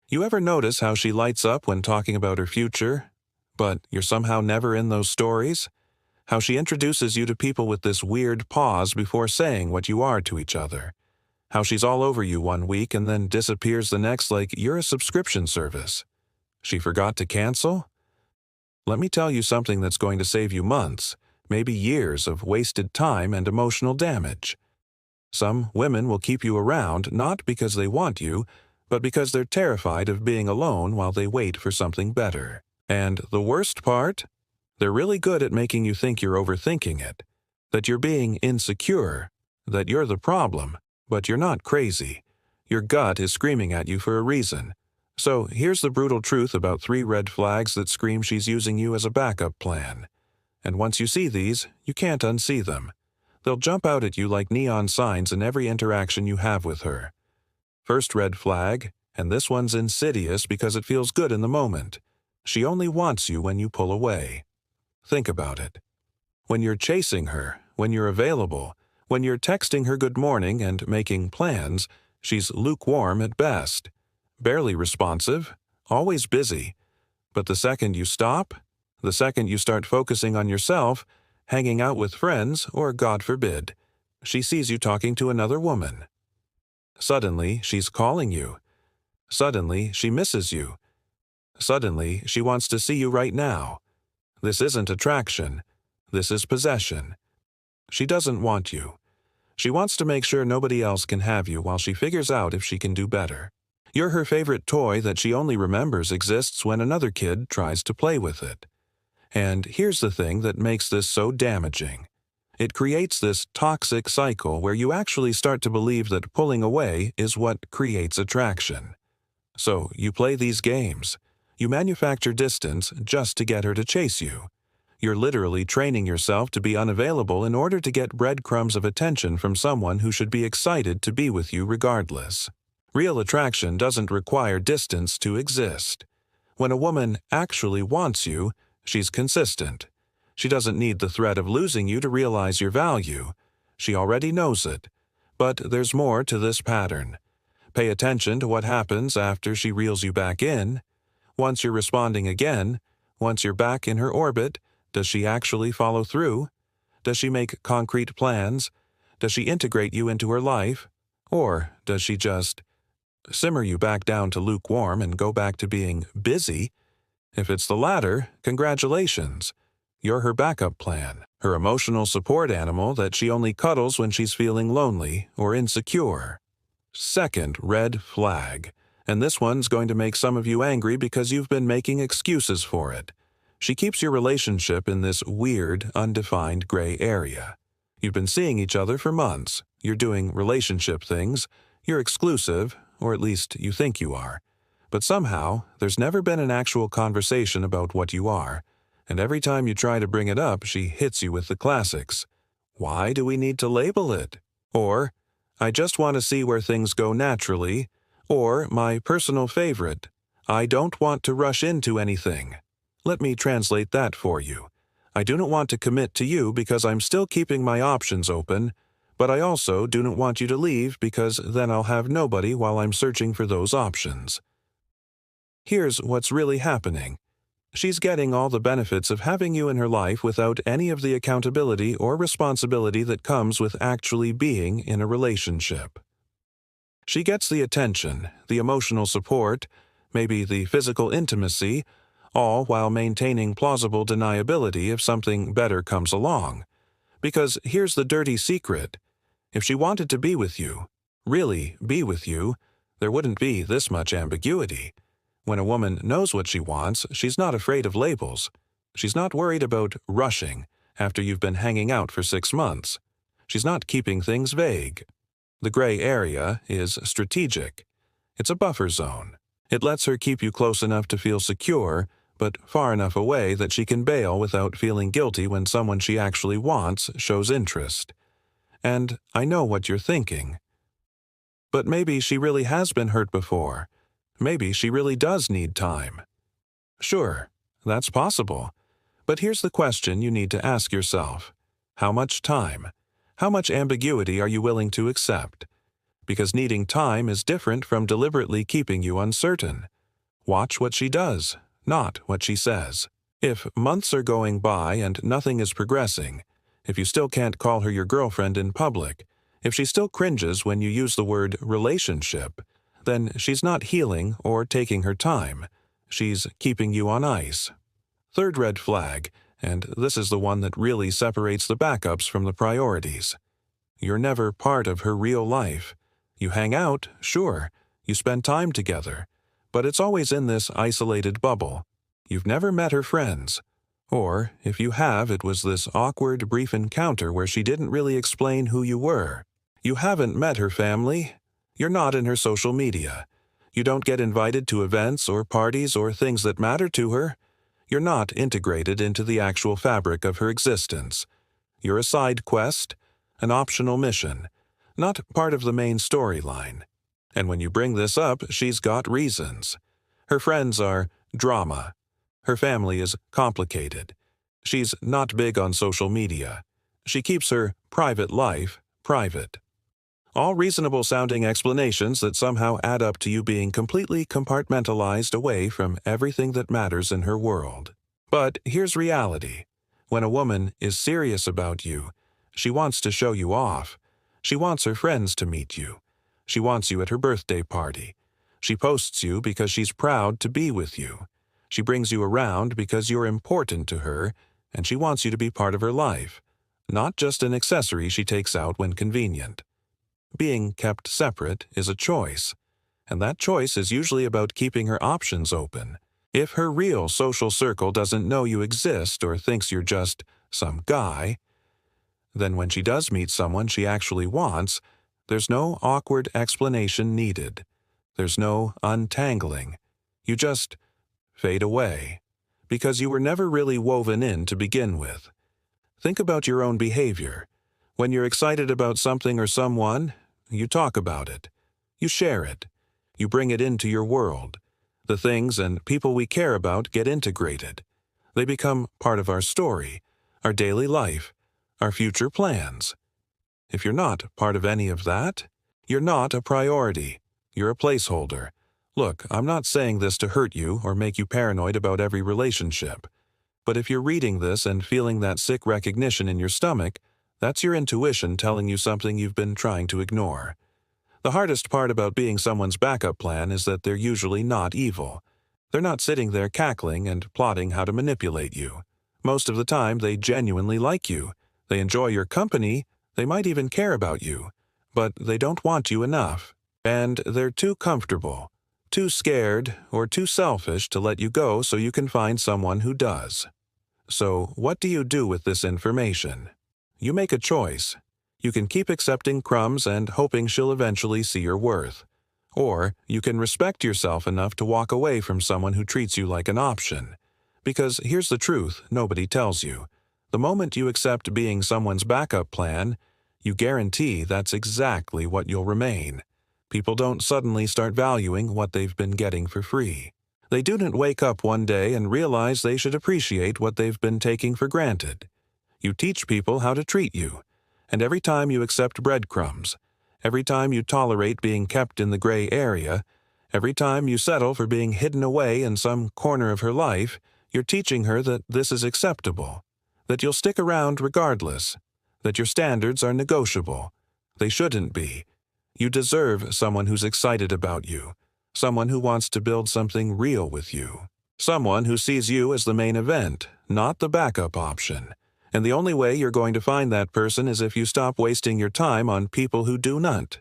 You ever notice how she lights up when talking about her future, but you're somehow never in those stories? How she introduces you to people with this weird pause before saying what you are to each other. How she's all over you one week and then disappears the next like you're a subscription service. She forgot to cancel? Let me tell you something that's going to save you months, maybe years of wasted time and emotional damage. Some women will keep you around not because they want you, but because they're terrified of being alone while they wait for something better. And the worst part? They're really good at making you think you're overthinking it, that you're being insecure, that you're the problem, but you're not crazy. Your gut is screaming at you for a reason. So here's the brutal truth about 3 red flags that scream she's using you as a backup plan. And once you see these, you can't unsee them. They'll jump out at you like neon signs in every interaction you have with her. First red flag, and this one's insidious because it feels good in the moment. She only wants you when you pull away. Think about it. When you're chasing her, when you're available, when you're texting her good morning and making plans, she's lukewarm at best. Barely responsive, always busy. But the second you stop, the second you start focusing on yourself, hanging out with friends, or God forbid, she sees you talking to another woman. Suddenly, she's calling you. Suddenly, she misses you. Suddenly, she wants to see you right now. This isn't attraction. This is possession. She doesn't want you. She wants to make sure nobody else can have you while she figures out if she can do better. You're her favorite toy that she only remembers exists when another kid tries to play with it. And here's the thing that makes this so damaging. It creates this toxic cycle where you actually start to believe that pulling away is what creates attraction. So you play these games. You manufacture distance just to get her to chase you. You're literally training yourself to be unavailable in order to get breadcrumbs of attention from someone who should be excited to be with you regardless. Real attraction doesn't require distance to exist. When a woman actually wants you, she's consistent. She doesn't need the threat of losing you to realize your value. She already knows it. But there's more to this pattern. Pay attention to what happens after she reels you back in. Once you're responding again, once you're back in her orbit, does she actually follow through? Does she make concrete plans? Does she integrate you into her life? Or does she just simmer you back down to lukewarm and go back to being busy? If it's the latter, congratulations. You're her backup plan, her emotional support animal that she only cuddles when she's feeling lonely or insecure. Second red flag, and this one's going to make some of you angry because you've been making excuses for it. She keeps your relationship in this weird, undefined gray area. You've been seeing each other for months. You're doing relationship things. You're exclusive, or at least you think you are. But somehow, there's never been an actual conversation about what you are. And every time you try to bring it up, she hits you with the classics. Why do we need to label it? Or, I just want to see where things go naturally. Or, my personal favorite, I don't want to rush into anything. Let me translate that for you. I do not want to commit to you because I'm still keeping my options open, but I also do not want you to leave because then I'll have nobody while I'm searching for those options. Here's what's really happening. She's getting all the benefits of having you in her life without any of the accountability or responsibility that comes with actually being in a relationship. She gets the attention, the emotional support, maybe the physical intimacy, all while maintaining plausible deniability if something better comes along. Because here's the dirty secret. If she wanted to be with you, really be with you, there wouldn't be this much ambiguity. When a woman knows what she wants, she's not afraid of labels. She's not worried about rushing after you've been hanging out for 6 months. She's not keeping things vague. The gray area is strategic. It's a buffer zone. It lets her keep you close enough to feel secure, but far enough away that she can bail without feeling guilty when someone she actually wants shows interest. And I know what you're thinking. But maybe she really has been hurt before. Maybe she really does need time. Sure, that's possible. But here's the question you need to ask yourself. How much time? How much ambiguity are you willing to accept? Because needing time is different from deliberately keeping you uncertain. Watch what she does, not what she says. If months are going by and nothing is progressing, if you still can't call her your girlfriend in public, if she still cringes when you use the word relationship, then she's not healing or taking her time. She's keeping you on ice. Third red flag, and this is the one that really separates the backups from the priorities. You're never part of her real life. You hang out, sure, you spend time together, but it's always in this isolated bubble. You've never met her friends. Or, if you have, it was this awkward, brief encounter where she didn't really explain who you were. You haven't met her family. You're not in her social media. You don't get invited to events or parties or things that matter to her. You're not integrated into the actual fabric of her existence. You're a side quest, an optional mission, not part of the main storyline. And when you bring this up, she's got reasons. Her friends are drama. Her family is complicated. She's not big on social media. She keeps her private life private. All reasonable-sounding explanations that somehow add up to you being completely compartmentalized away from everything that matters in her world. But here's reality. When a woman is serious about you, she wants to show you off. She wants her friends to meet you. She wants you at her birthday party. She posts you because she's proud to be with you. She brings you around because you're important to her, and she wants you to be part of her life, not just an accessory she takes out when convenient. Being kept separate is a choice, and that choice is usually about keeping her options open. If her real social circle doesn't know you exist or thinks you're just some guy, then when she does meet someone she actually wants, there's no awkward explanation needed. There's no untangling. You just fade away, because you were never really woven in to begin with. Think about your own behavior. When you're excited about something or someone, you talk about it. You share it. You bring it into your world. The things and people we care about get integrated. They become part of our story, our daily life, our future plans. If you're not part of any of that, you're not a priority. You're a placeholder. Look, I'm not saying this to hurt you or make you paranoid about every relationship. But if you're reading this and feeling that sick recognition in your stomach, that's your intuition telling you something you've been trying to ignore. The hardest part about being someone's backup plan is that they're usually not evil. They're not sitting there cackling and plotting how to manipulate you. Most of the time, they genuinely like you. They enjoy your company. They might even care about you. But they don't want you enough. And they're too comfortable, too scared, or too selfish to let you go so you can find someone who does. So, what do you do with this information? You make a choice. You can keep accepting crumbs and hoping she'll eventually see your worth. Or you can respect yourself enough to walk away from someone who treats you like an option. Because here's the truth nobody tells you. The moment you accept being someone's backup plan, you guarantee that's exactly what you'll remain. People don't suddenly start valuing what they've been getting for free. They didn't wake up one day and realize they should appreciate what they've been taking for granted. You teach people how to treat you, and every time you accept breadcrumbs, every time you tolerate being kept in the gray area, every time you settle for being hidden away in some corner of her life, you're teaching her that this is acceptable, that you'll stick around regardless, that your standards are negotiable. They shouldn't be. You deserve someone who's excited about you, someone who wants to build something real with you, someone who sees you as the main event, not the backup option. And the only way you're going to find that person is if you stop wasting your time on people who do not.